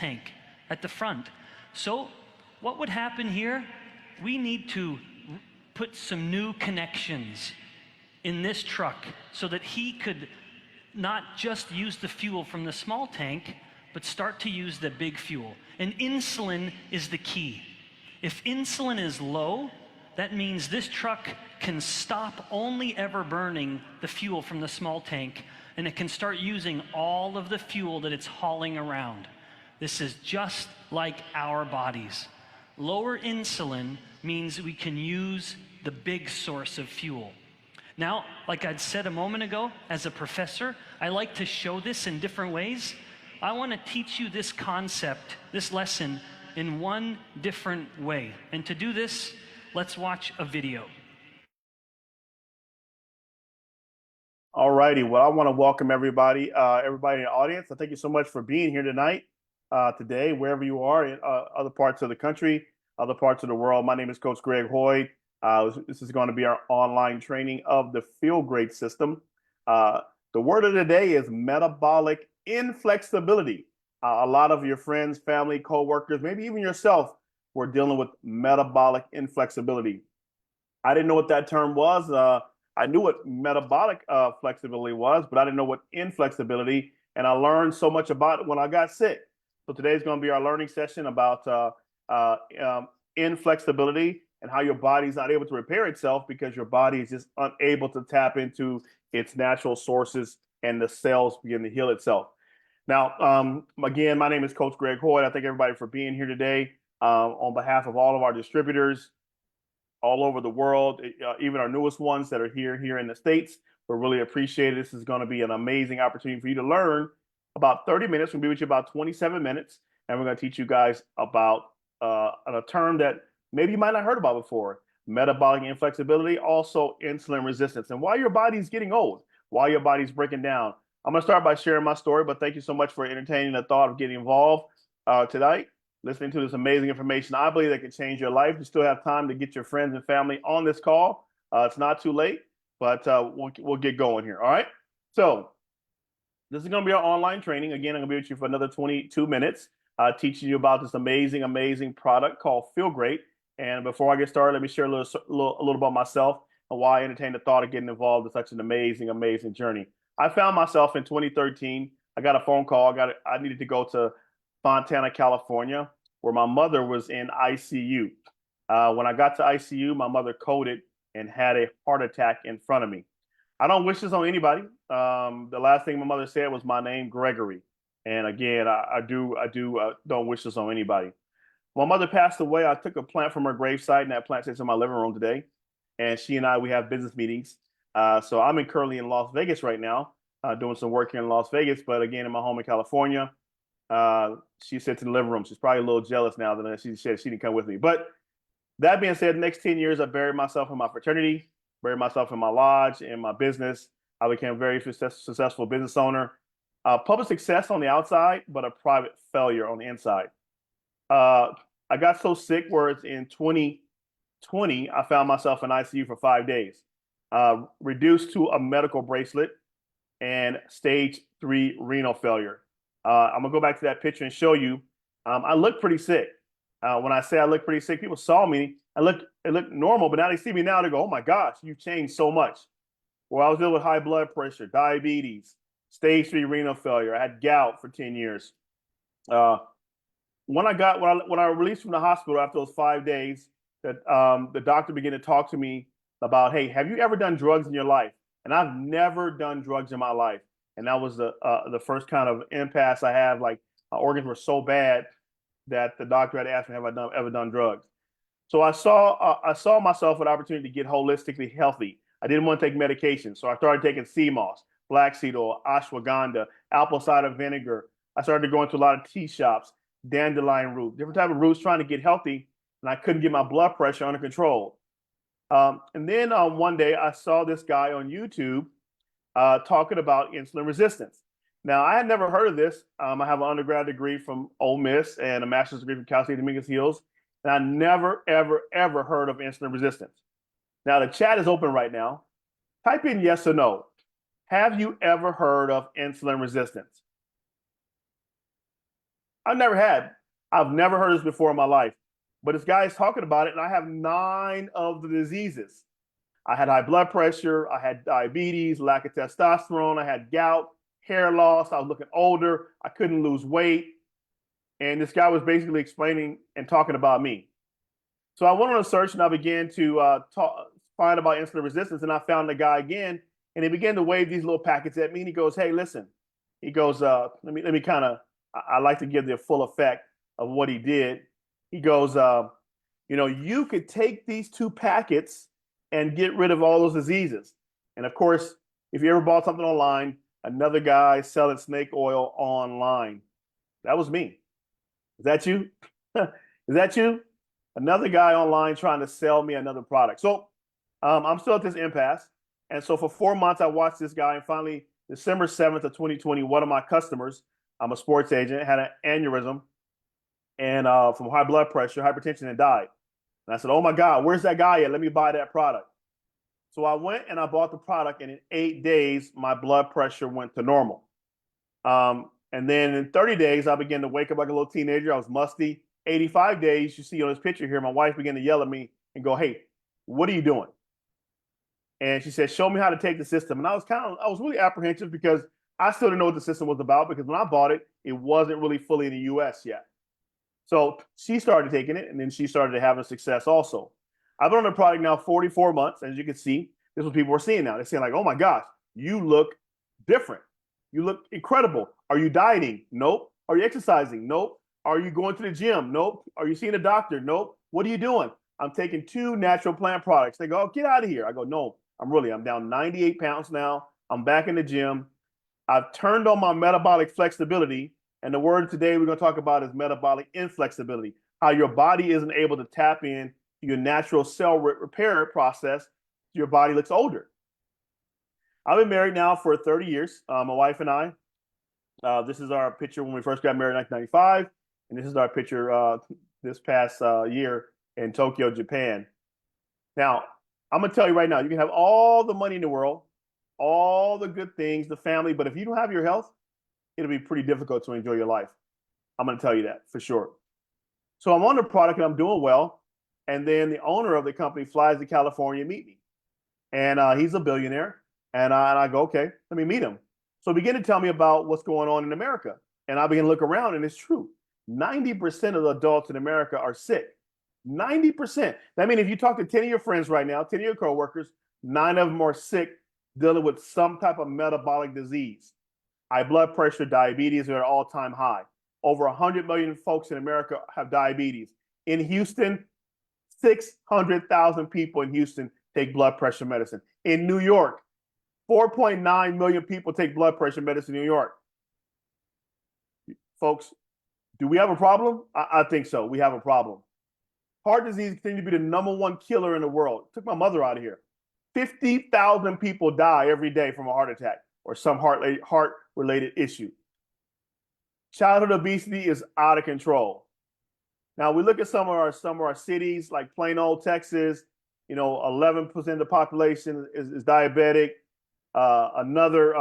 tank at the front. So what would happen here? We need to put some new connections in this truck so that he could not just use the fuel from the small tank, but start to use the big fuel. And insulin is the key. If insulin is low, that means this truck can stop only ever burning the fuel from the small tank, and it can start using all of the fuel that it's hauling around. This is just like our bodies. Lower insulin means we can use the big source of fuel. Now, like I'd said a moment ago, as a professor, I like to show this in different ways. I want to teach you this concept, this lesson, in one different way. And to do this, let's watch a video. All righty. Well, I want to welcome everybody in the audience. I thank you so much for being here tonight, today, wherever you are in other parts of the country, other parts of the world. My name is Coach Greg Hoyd. This is going to be our online training of the Feel Great system. The word of the day is metabolic inflexibility. A lot of your friends, family, coworkers, maybe even yourself were dealing with metabolic inflexibility. I didn't know what that term was. I knew what metabolic flexibility was, but I didn't know what inflexibility. And I learned so much about it when I got sick. So today is going to be our learning session about inflexibility and how your body's not able to repair itself because your body is just unable to tap into its natural sources and the cells begin to heal itself. Now, again, my name is Coach Greg Hoyd. I thank everybody for being here today on behalf of all of our distributors all over the world, even our newest ones that are here in the States. We really appreciate it. This is going to be an amazing opportunity for you to learn about 30 minutes. We'll be with you about 27 minutes, and we're going to teach you guys about a term that maybe you might not have heard about before: metabolic inflexibility, also insulin resistance, and why your body's getting old, why your body's breaking down. I'm going to start by sharing my story, but thank you so much for entertaining the thought of getting involved tonight, listening to this amazing information. I believe that could change your life. You still have time to get your friends and family on this call. It's not too late, but we'll get going here. All right. So this is going to be our online training. Again, I'm going to be with you for another 22 minutes, teaching you about this amazing product called Feel Great. And before I get started, let me share a little about myself and why I entertained the thought of getting involved in such an amazing journey. I found myself in 2013. I got a phone call. I needed to go to Fontana, California, where my mother was in ICU. When I got to ICU, my mother coded and had a heart attack in front of me. I don't wish this on anybody. The last thing my mother said was my name, Gregory. And again, I don't wish this on anybody. When my mother passed away, I took a plant from her gravesite, and that plant sits in my living room today. And she and I, we have business meetings. So I'm currently in Las Vegas right now, doing some work here in Las Vegas, but again, in my home in California. She sits in the living room. She's probably a little jealous now that she said she didn't come with me. But that being said, the next 10 years, I buried myself in my fraternity, buried myself in my lodge, in my business. I became a very successful business owner. Public success on the outside, but a private failure on the inside. I got so sick where it's in 2020, I found myself in ICU for 5 days, reduced to a medical bracelet and stage 3 renal failure. I'm gonna go back to that picture and show you. I look pretty sick. When I say I look pretty sick, people saw me. It looked normal, but now they see me now. They go, "Oh my gosh, you've changed so much." Well, I was dealing with high blood pressure, diabetes, stage 3 renal failure. I had gout for 10 years. When I released from the hospital after those 5 days, that the doctor began to talk to me about, "Hey, have you ever done drugs in your life?" And I've never done drugs in my life. And that was the first kind of impasse I had. Like, my organs were so bad that the doctor had asked me, "Have I ever done drugs?" So I saw myself with an opportunity to get holistically healthy. I didn't want to take medication, so I started taking sea moss, flaxseed oil, ashwagandha, apple cider vinegar. I started going to a lot of tea shops, dandelion root, different type of roots, trying to get healthy, and I couldn't get my blood pressure under control. And then one day I saw this guy on YouTube talking about insulin resistance. Now, I had never heard of this. I have an undergrad degree from Ole Miss and a master's degree from Cal State Dominguez Hills, and I never, ever heard of insulin resistance. Now, the chat is open right now. Type in yes or no. Have you ever heard of insulin resistance? I've never heard this before in my life, but this guy is talking about it, and I have 9 of the diseases. I had high blood pressure, I had diabetes, lack of testosterone, I had gout, hair loss, I was looking older, I couldn't lose weight. And this guy was basically explaining and talking about me. So I went on a search and I began to find about insulin resistance, and I found the guy again, and he began to wave these little packets at me. And he goes, "Hey, listen," he goes, "Let me kind of. I like to give the full effect of what he did." He goes, "You could take these 2 packets and get rid of all those diseases." And of course, if you ever bought something online, another guy selling snake oil online. That was me. Is that you? Is that you? Another guy online trying to sell me another product. So I'm still at this impasse. And so for 4 months, I watched this guy. And finally, December 7th of 2020, one of my customers, I'm a sports agent, had an aneurysm and from high blood pressure, hypertension, and died. And I said, "Oh my God, where's that guy at? Let me buy that product." So I went and I bought the product. And in 8 days, my blood pressure went to normal. And then in 30 days, I began to wake up like a little teenager. I was musty. 85 days, you see on this picture here, my wife began to yell at me and go, "Hey, what are you doing?" And she said, "Show me how to take the system." And I was really apprehensive because I still didn't know what the system was about, because when I bought it, it wasn't really fully in the US yet. So she started taking it, and then she started having success also. I've been on the product now 44 months. As you can see, this is what people are seeing now. They're saying like, "Oh my gosh, you look different. You look incredible. Are you dieting? Nope. Are you exercising? Nope. Are you going to the gym? Nope. Are you seeing a doctor? Nope. What are you doing?" "I'm taking 2 natural plant products." They go, "Oh, get out of here." I go, "No, I'm down 98 pounds now. I'm back in the gym. I've turned on my metabolic flexibility." And the word today we're going to talk about is metabolic inflexibility, how your body isn't able to tap in to your natural cell repair process. Your body looks older. I've been married now for 30 years, my wife and I. This is our picture when we first got married in 1995. And this is our picture this past year in Tokyo, Japan. Now, I'm going to tell you right now, you can have all the money in the world, all the good things, the family, but if you don't have your health, it'll be pretty difficult to enjoy your life. I'm going to tell you that for sure. So I'm on the product and I'm doing well. And then the owner of the company flies to California to meet me. And he's a billionaire. And I go, "Okay, let me meet him." So begin to tell me about what's going on in America. And I begin to look around, and it's true. 90% of the adults in America are sick. 90%. I mean, if you talk to 10 of your friends right now, 10 of your coworkers, 9 of them are sick, dealing with some type of metabolic disease. High blood pressure, diabetes are at an all-time high. Over 100 million folks in America have diabetes. In Houston, 600,000 people in Houston take blood pressure medicine. In New York, 4.9 million people take blood pressure medicine in New York. Folks, do we have a problem? I think so. We have a problem. Heart disease continues to be the #1 killer in the world. Took my mother out of here. 50,000 people die every day from a heart attack or some heart-related issue. Childhood obesity is out of control. Now we look at some of our cities, like plain old Texas. 11% of the population is diabetic. Another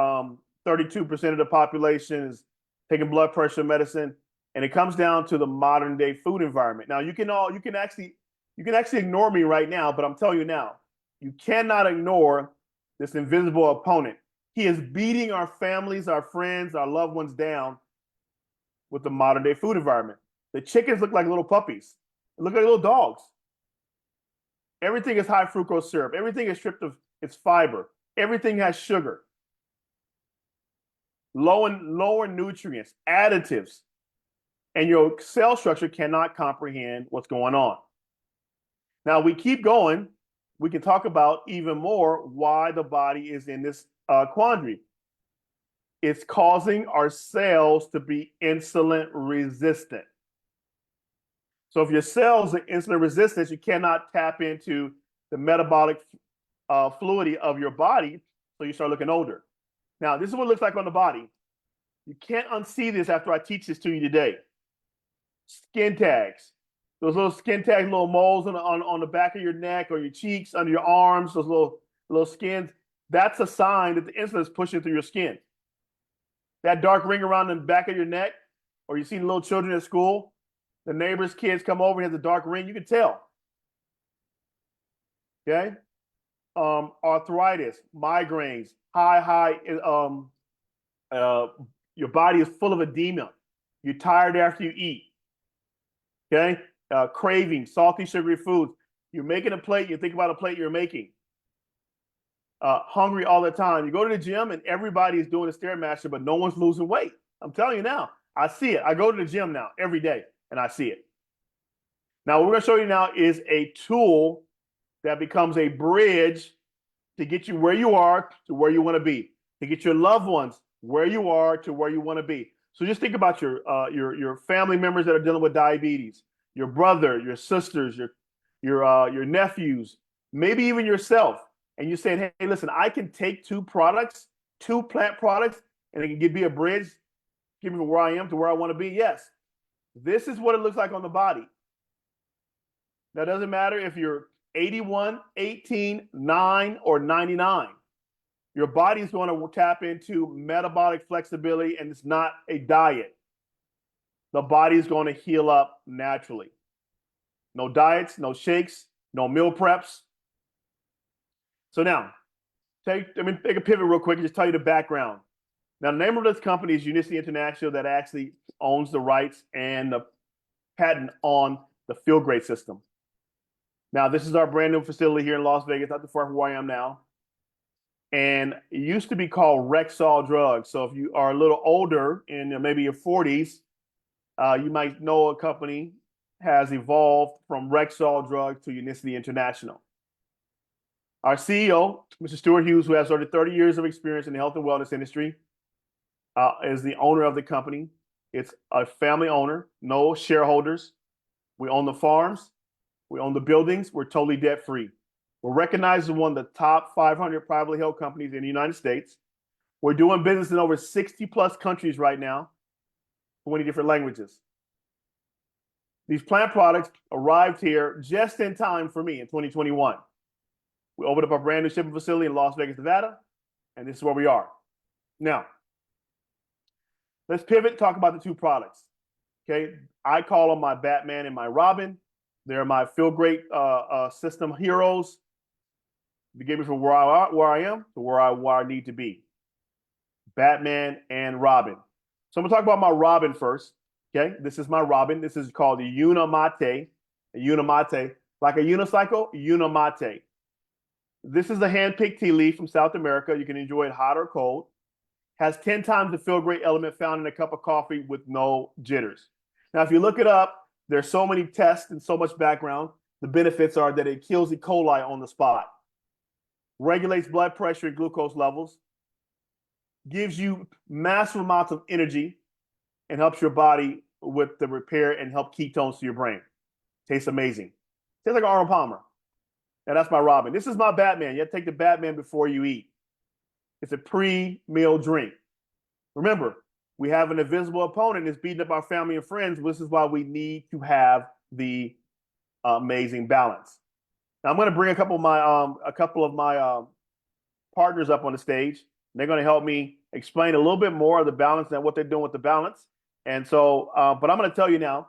32% of the population is taking blood pressure medicine, and it comes down to the modern day food environment. Now you can actually ignore me right now, but I'm telling you now, you cannot ignore this invisible opponent. He is beating our families, our friends, our loved ones down with the modern day food environment. The chickens look like little puppies. They look like little dogs. Everything is high fructose syrup. Everything is stripped of its fiber. Everything has sugar. Lower nutrients, additives, and your cell structure cannot comprehend what's going on. Now we keep going. We can talk about even more why the body is in this quandary. It's causing our cells to be insulin resistant. So if your cells are insulin resistant, you cannot tap into the metabolic fluidity of your body, so you start looking older. Now, this is what it looks like on the body. You can't unsee this after I teach this to you today. Skin tags. Those little skin tags, little moles on the back of your neck or your cheeks, under your arms, those little skins. That's a sign that the insulin is pushing through your skin. That dark ring around the back of your neck, or you see the little children at school, the neighbor's kids come over and has a dark ring, you can tell. Okay? Arthritis, migraines, uh, your body is full of edema. You're tired after you eat. Okay? Craving, salty, sugary foods. You're making a plate, you think about a plate you're making. Hungry all the time. You go to the gym and everybody is doing a Stairmaster, but no one's losing weight. I'm telling you now. I see it. I go to the gym now every day and I see it. Now, what we're going to show you now is a tool that becomes a bridge to get you where you are to where you want to be, to get your loved ones where you are to where you want to be. So just think about your family members that are dealing with diabetes, your brother, your sisters, your nephews, maybe even yourself. And you're saying, hey, listen, I can take two plant products, and it can be a bridge, give me from where I am to where I want to be. Yes, this is what it looks like on the body. That doesn't matter if you're 81, 18, 9, or 99. Your body's going to tap into metabolic flexibility, and it's not a diet. The body's going to heal up naturally. No diets, no shakes, no meal preps. So now, take a pivot real quick and just tell you the background. Now, the name of this company is Unicity International, that actually owns the rights and the patent on the Feel Great system. Now, this is our brand new facility here in Las Vegas, not too far from where I am now. And it used to be called Rexall Drugs. So if you are a little older, in maybe your 40s, you might know a company has evolved from Rexall Drugs to Unicity International. Our CEO, Mr. Stuart Hughes, who has over 30 years of experience in the health and wellness industry, is the owner of the company. It's a family owner, no shareholders. We own the farms. We own the buildings. We're totally debt free. We're recognized as one of the top 500 privately held companies in the United States. We're doing business in over 60 plus countries right now, 20 different languages. These plant products arrived here just in time for me in 2021. We opened up a brand new shipping facility in Las Vegas, Nevada, and this is where we are. Now, let's pivot and talk about the two products. Okay, I call them my Batman and my Robin. They're my Feel Great system heroes. They get me from where I am to where I need to be. Batman and Robin. So I'm gonna talk about my Robin first. Okay, this is my Robin. This is called the Unamate. Unamate, like a unicycle, Unamate. This is a hand-picked tea leaf from South America. You can enjoy it hot or cold. Has 10 times the Feel Great element found in a cup of coffee with no jitters. Now, if you look it up, there's so many tests and so much background. The benefits are that it kills E. coli on the spot, regulates blood pressure and glucose levels, gives you massive amounts of energy, and helps your body with the repair and help ketones to your brain. Tastes amazing. Tastes like Arnold Palmer. Now, that's my Robin. This is my Batman. You have to take the Batman before you eat. It's a pre-meal drink. Remember, we have an invisible opponent that's beating up our family and friends. This is why we need to have the amazing balance. Now, I'm going to bring a couple of my partners up on the stage. They're going to help me explain a little bit more of the balance and what they're doing with the balance. And so, but I'm going to tell you now,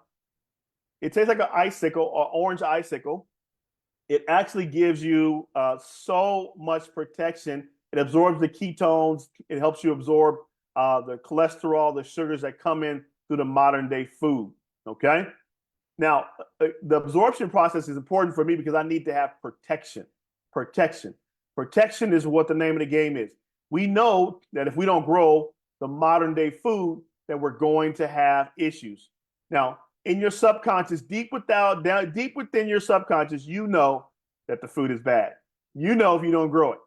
it tastes like an icicle or orange icicle. It actually gives you so much protection. It absorbs the ketones. It helps you absorb the cholesterol, the sugars that come in through the modern day food. Okay. Now, the absorption process is important for me because I need to have protection. Protection is what the name of the game is. We know that if we don't grow the modern day food, that we're going to have issues. Now, in your subconscious, deep within your subconscious, you know that the food is bad. You know if you don't grow it.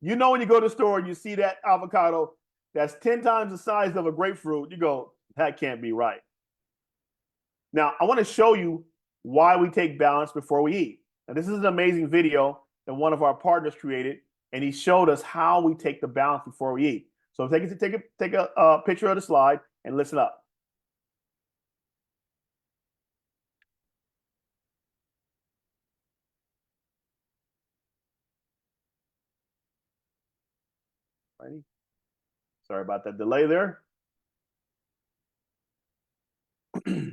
You know when you go to the store and you see that avocado that's 10 times the size of a grapefruit, you go, that can't be right. Now, I want to show you why we take balance before we eat. Now, this is an amazing video that one of our partners created, and he showed us how we take the balance before we eat. So take a picture of the slide and listen up. Ready? Sorry about that delay there. Alrighty.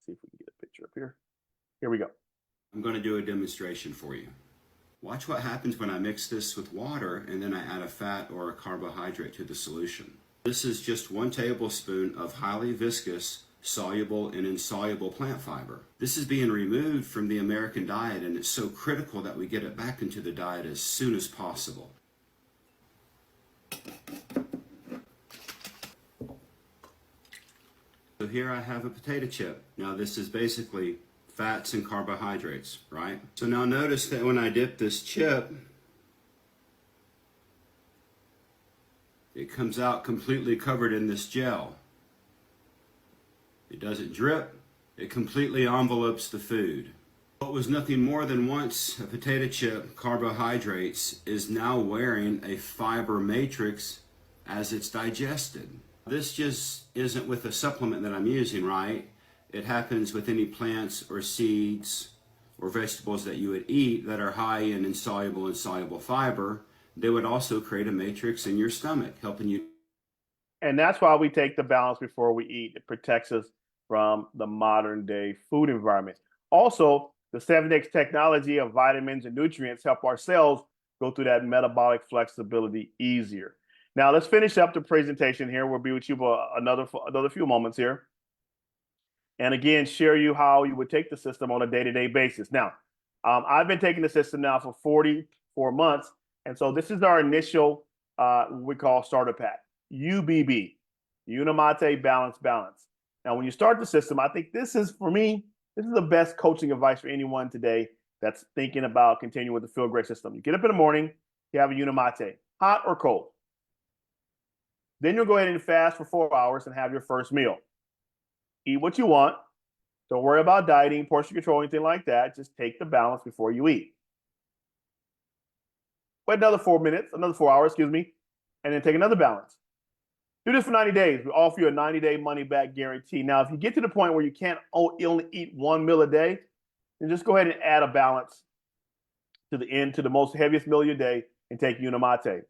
See if we can get a picture up here. Here we go. I'm going to do a demonstration for you. Watch what happens when I mix this with water and then I add a fat or a carbohydrate to the solution. This is just 1 tablespoon of highly viscous, soluble and insoluble plant fiber. This is being removed from the American diet, and it's so critical that we get it back into the diet as soon as possible. So here I have a potato chip. Now this is basically fats and carbohydrates, right? So now notice that when I dip this chip, it comes out completely covered in this gel. It doesn't drip, it completely envelopes the food. What was nothing more than once a potato chip, carbohydrates, is now wearing a fiber matrix as it's digested. This just isn't with a supplement that I'm using, right? It happens with any plants or seeds or vegetables that you would eat that are high in insoluble and soluble fiber. They would also create a matrix in your stomach, helping you. And that's why we take the balance before we eat. It protects us from the modern day food environment. Also, the 7X technology of vitamins and nutrients help our cells go through that metabolic flexibility easier. Now, let's finish up the presentation here. We'll be with you for another few moments here. And again, share you how you would take the system on a day-to-day basis. Now, I've been taking the system now for 44 months. And so this is our initial, what we call starter pack, UBB, Unimate Balance. Now, when you start the system, I think this is, for me, this is the best coaching advice for anyone today that's thinking about continuing with the Feel Great system. You get up in the morning, you have a Unimate, hot or cold. Then you'll go ahead and fast for 4 hours and have your first meal. Eat what you want. Don't worry about dieting, portion control, anything like that. Just take the balance before you eat. Wait another 4 hours, and then take another balance. Do this for 90 days. We offer you a 90-day money-back guarantee. Now, if you get to the point where you can't only eat 1 meal a day, then just go ahead and add a balance to the end, to the most heaviest meal of your day, and take Unimate.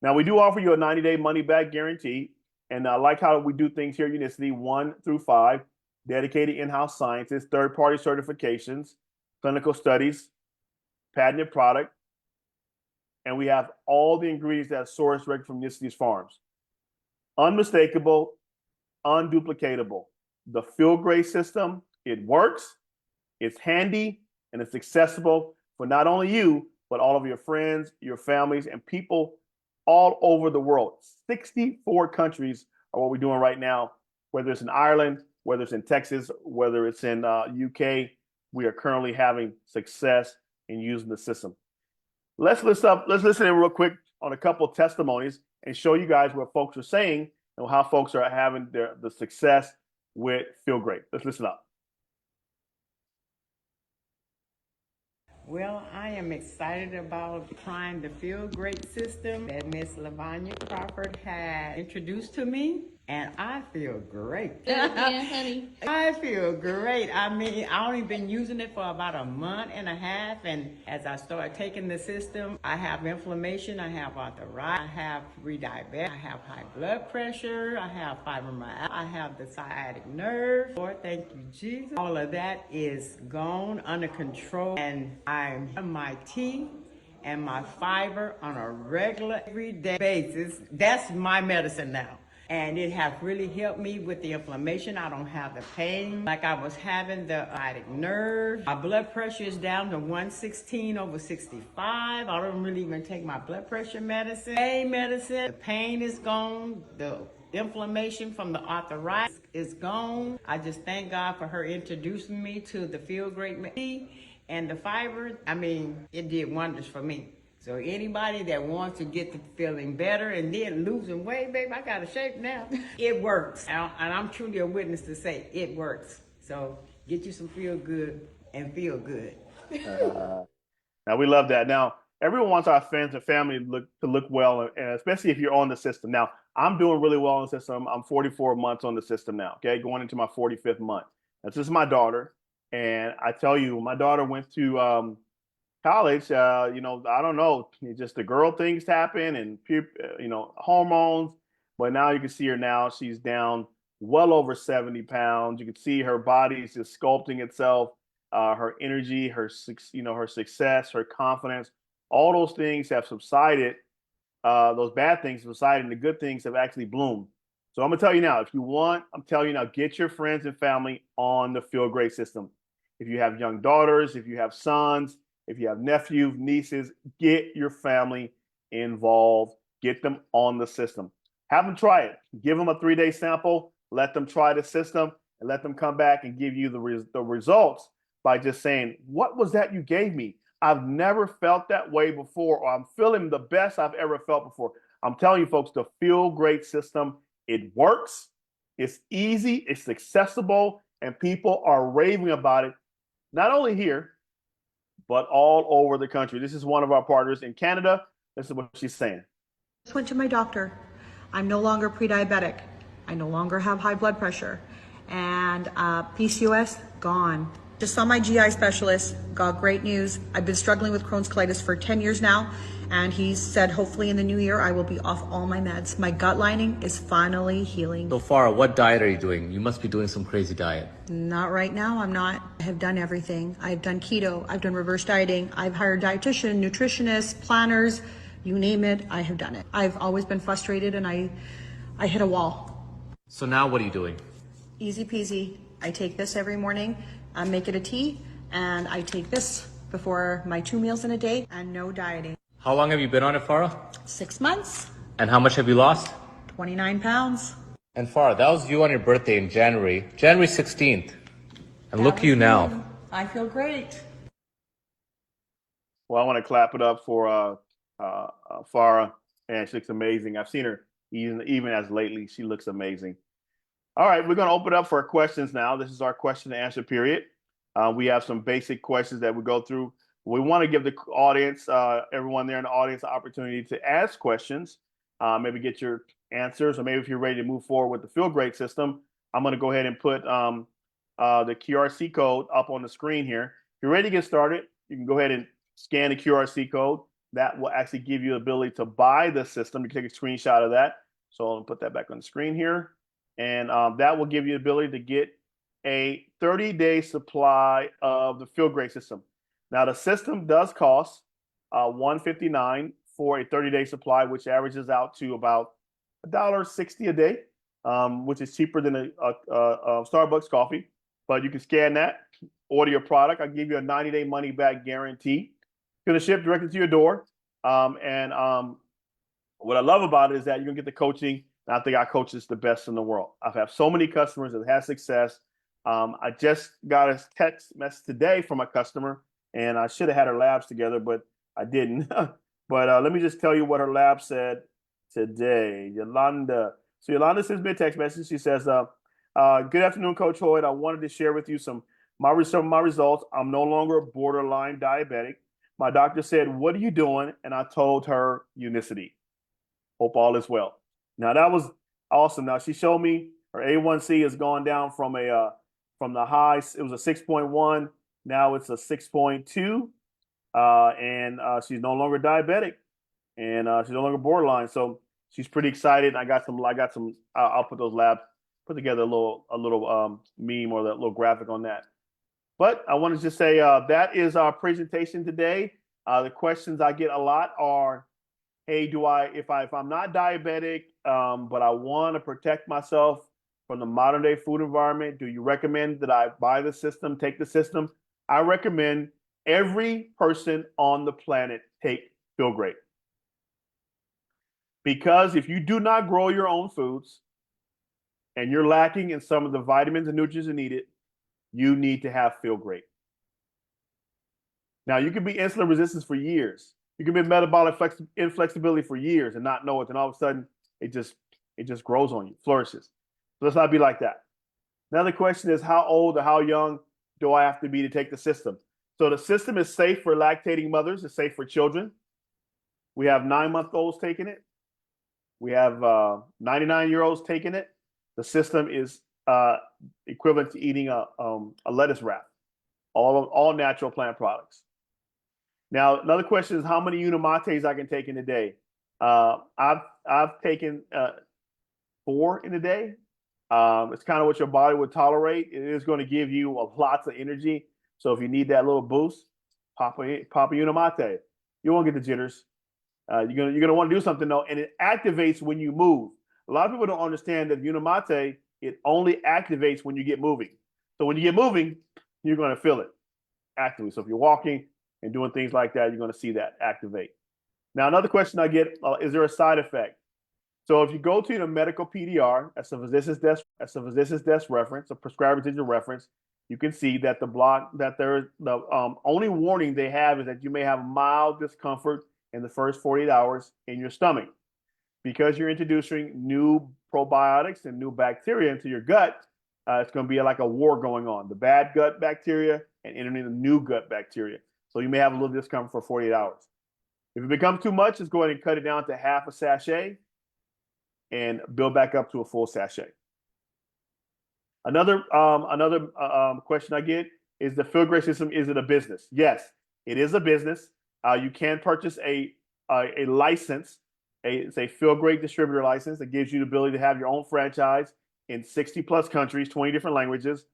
Now, we do offer you a 90-day money-back guarantee. And I like how we do things here at Unicity, 1 through 5, dedicated in-house scientists, third-party certifications, clinical studies, patented product, and we have all the ingredients that are sourced directly from Unicity's farms. Unmistakable, unduplicatable. The Feel Great system, it works, it's handy, and it's accessible for not only you, but all of your friends, your families, and people all over the world. 64 countries are what we're doing right now, whether it's in Ireland, whether it's in Texas, whether it's in UK, we are currently having success in using the system. Let's listen in real quick on a couple of testimonies and show you guys what folks are saying and how folks are having the success with Feel Great. Let's listen up. Well, I am excited about trying the Feel Great system that Miss Lavanya Crawford had introduced to me, and I feel great. Yeah, honey. I feel great. I mean, I've only been using it for about a month and a half, and as I started taking the system, I have inflammation, I have arthritis, I have pre-diabetes, I have high blood pressure, I have fibromyalgia, I have the sciatic nerve. Lord, thank you, Jesus. All of that is gone, under control, and I'm on my tea and my fiber on a regular, everyday basis. That's my medicine now. And it has really helped me with the inflammation. I don't have the pain like I was having, the sciatic nerve. My blood pressure is down to 116/65. I don't really even take my blood pressure medicine. The pain is gone. The inflammation from the arthritis is gone. I just thank God for her introducing me to the Feel Great tea and the fiber. I mean, it did wonders for me. So anybody that wants to get to feeling better and then losing weight, babe, I got a shape now. It works. And I'm truly a witness to say it works. So get you some Feel Good and feel good. Now, we love that. Now, everyone wants our friends and family to look well, and especially if you're on the system. Now, I'm doing really well on the system. I'm 44 months on the system now, okay, going into my 45th month. This is my daughter. And I tell you, my daughter went to college, I don't know, just the girl things happen and hormones. But now you can see her now; she's down well over 70 pounds. You can see her body is just sculpting itself. Her energy, her success, her confidence, all those things have subsided. Those bad things have subsided, and the good things have actually bloomed. So I'm gonna tell you now, if you want, I'm telling you now, get your friends and family on the Feel Great system. If you have young daughters, if you have sons, if you have nephews, nieces, get your family involved. Get them on the system. Have them try it. Give them a 3-day sample. Let them try the system and let them come back and give you the results by just saying, what was that you gave me? I've never felt that way before, or I'm feeling the best I've ever felt before. I'm telling you, folks, the Feel Great system, it works. It's easy. It's accessible. And people are raving about it, not only here, but all over the country. This is one of our partners in Canada. This is what she's saying. Just went to my doctor. I'm no longer pre-diabetic. I no longer have high blood pressure. And PCOS, gone. Just saw my GI specialist, got great news. I've been struggling with Crohn's colitis for 10 years now. And he said, hopefully in the new year, I will be off all my meds. My gut lining is finally healing. So far, what diet are you doing? You must be doing some crazy diet. Not right now, I'm not. I have done everything. I've done keto, I've done reverse dieting, I've hired dietitian, nutritionists, planners, you name it, I have done it. I've always been frustrated and I hit a wall. So now what are you doing? Easy peasy. I take this every morning, I make it a tea, and I take this before my 2 meals in a day, and no dieting. How long have you been on it, Farah? 6 months, And how much have you lost? 29 pounds. And Farah, that was you on your birthday in January 16th. And look at you now. I feel great. Well, I want to clap it up for Farah, and she looks amazing. I've seen her even as lately. She looks amazing. All right, we're going to open up for questions now. This is our question and answer period. We have some basic questions that we go through. We want to give the audience, everyone there in the audience, the opportunity to ask questions, maybe get your answers, or maybe if you're ready to move forward with the Feel Great system, I'm going to go ahead and put the QRC code up on the screen here. If you're ready to get started, you can go ahead and scan the QRC code. That will actually give you the ability to buy the system. You can take a screenshot of that. So I'll put that back on the screen here. And that will give you the ability to get a 30-day supply of the Feel Great system. Now, the system does cost $159 for a 30-day supply, which averages out to about $1.60 a day, which is cheaper than a Starbucks coffee. But you can scan that, order your product. I'll give you a 90-day money-back guarantee. It's going to ship directly to your door. What I love about it is that you're going to get the coaching. And I think our coach is the best in the world. I've had so many customers that had success. I just got a text message today from a customer, and I should have had her labs together, but I didn't. But let me just tell you what her lab said today. Yolanda. So Yolanda sends me a text message. She says, good afternoon, Coach Hoyt. I wanted to share with you some of my results. I'm no longer borderline diabetic. My doctor said, what are you doing? And I told her Unicity. Hope all is well. Now that was awesome. Now she showed me her A1C has gone down from the high. It was a 6.1. Now it's a 6.2. And she's no longer diabetic, and she's no longer borderline. So she's pretty excited. I got some. I'll put those labs. Put together a little meme or that little graphic on that. But I want to just say that is our presentation today. The questions I get a lot are, hey, if I'm not diabetic, but I want to protect myself from the modern day food environment, do you recommend that I buy the system, take the system? I recommend every person on the planet take Feel Great. Because if you do not grow your own foods and you're lacking in some of the vitamins and nutrients needed, you need to have Feel Great. Now, you can be insulin resistant for years. You can be metabolic inflexibility for years and not know it. And all of a sudden, it just grows on you, flourishes. So let's not be like that. Another question is, how old or how young do I have to be to take the system? So the system is safe for lactating mothers. It's safe for children. We have 9-month-olds taking it. We have 99-year-olds taking it. The system is equivalent to eating a lettuce wrap. All natural plant products. Now, another question is how many Unimates I can take in a day. I've taken 4 in a day. It's kind of what your body would tolerate. It is going to give you lots of energy. So if you need that little boost, pop a Unimate. You won't get the jitters. You're gonna want to do something though, and it activates when you move. A lot of people don't understand that Unimate, it only activates when you get moving. So when you get moving, you're going to feel it actively. So if you're walking and doing things like that, you're going to see that activate. Now, another question I get, is there a side effect? So if you go to the medical PDR, that's a physician's desk reference, a prescriber digital reference, you can see that the only warning they have is that you may have mild discomfort in the first 48 hours in your stomach. Because you're introducing new probiotics and new bacteria into your gut, it's going to be like a war going on. The bad gut bacteria and entering the new gut bacteria. So you may have a little discomfort for 48 hours. If it becomes too much, just go ahead and cut it down to half a sachet and build back up to a full sachet. Another question I get is the Feel Great system, is it a business? Yes, it is a business. You can purchase a license. It's a Feel Great distributor license that gives you the ability to have your own franchise in 60 plus countries, 20 different languages.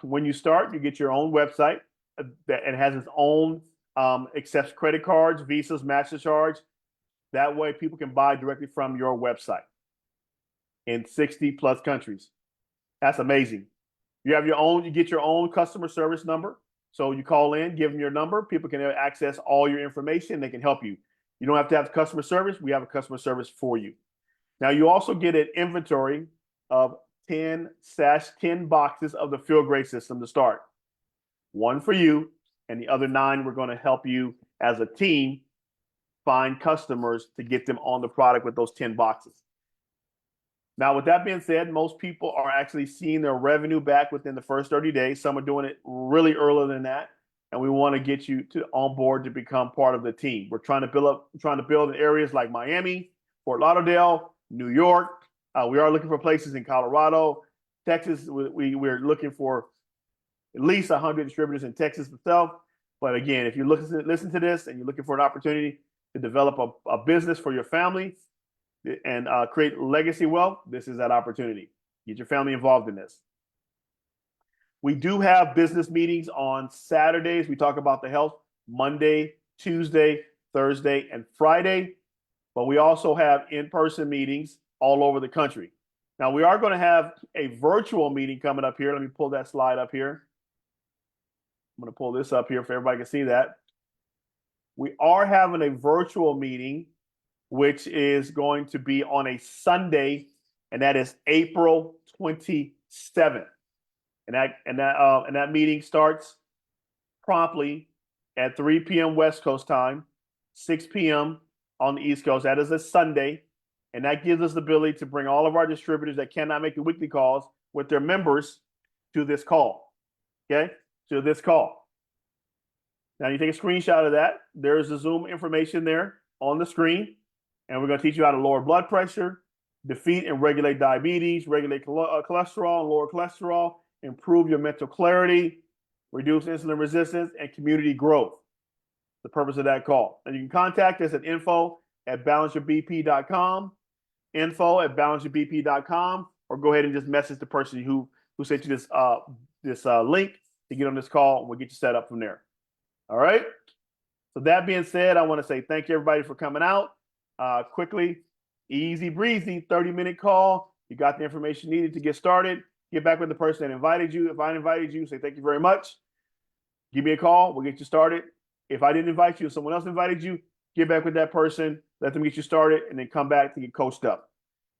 When you start, you get your own website that has its own, accepts credit cards, Visas, MasterCards. That way people can buy directly from your website in 60 plus countries. That's amazing. You get your own customer service number. So you call in, give them your number. People can access all your information. They can help you. You don't have to have customer service. We have a customer service for you. Now, you also get an inventory of 10 boxes of the Feel Great system to start. 1 for you, and the other 9, we're going to help you as a team find customers to get them on the product with those 10 boxes. Now, with that being said, most people are actually seeing their revenue back within the first 30 days. Some are doing it really earlier than that. And we want to get you on board to become part of the team. We're trying to build in areas like Miami, Fort Lauderdale, New York. We are looking for places in Colorado, Texas. We're looking for at least 100 distributors in Texas itself. But again, if you listen to this and you're looking for an opportunity to develop a business for your family and create legacy wealth, this is that opportunity. Get your family involved in this. We do have business meetings on Saturdays. We talk about the health Monday, Tuesday, Thursday, and Friday. But we also have in-person meetings all over the country. Now, we are going to have a virtual meeting coming up here. Let me pull that slide up here. I'm going to pull this up here so everybody can see that. We are having a virtual meeting, which is going to be on a Sunday, and that is April 27th. And that meeting starts promptly at 3 p.m. West Coast time, 6 p.m. on the East Coast. That is a Sunday. And that gives us the ability to bring all of our distributors that cannot make the weekly calls with their members to this call. Okay? To this call. Now you take a screenshot of that. There's the Zoom information there on the screen. And we're going to teach you how to lower blood pressure, defeat and regulate diabetes, regulate cholesterol and lower cholesterol, improve your mental clarity, reduce insulin resistance, and community growth. The purpose of that call. And you can contact us at info@balanceyourbp.com, info@balanceyourbp.com, or go ahead and just message the person who sent you this link to get on this call, and we'll get you set up from there. All right? So that being said, I want to say thank you, everybody, for coming out. Quickly, easy breezy, 30-minute call. You got the information needed to get started. Get back with the person that invited you. If I invited you, say thank you very much. Give me a call. We'll get you started. If I didn't invite you, if someone else invited you, get back with that person. Let them get you started, and then come back to get coached up.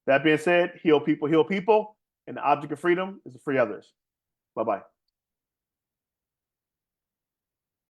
That being said, heal people, and the object of freedom is to free others. Bye-bye.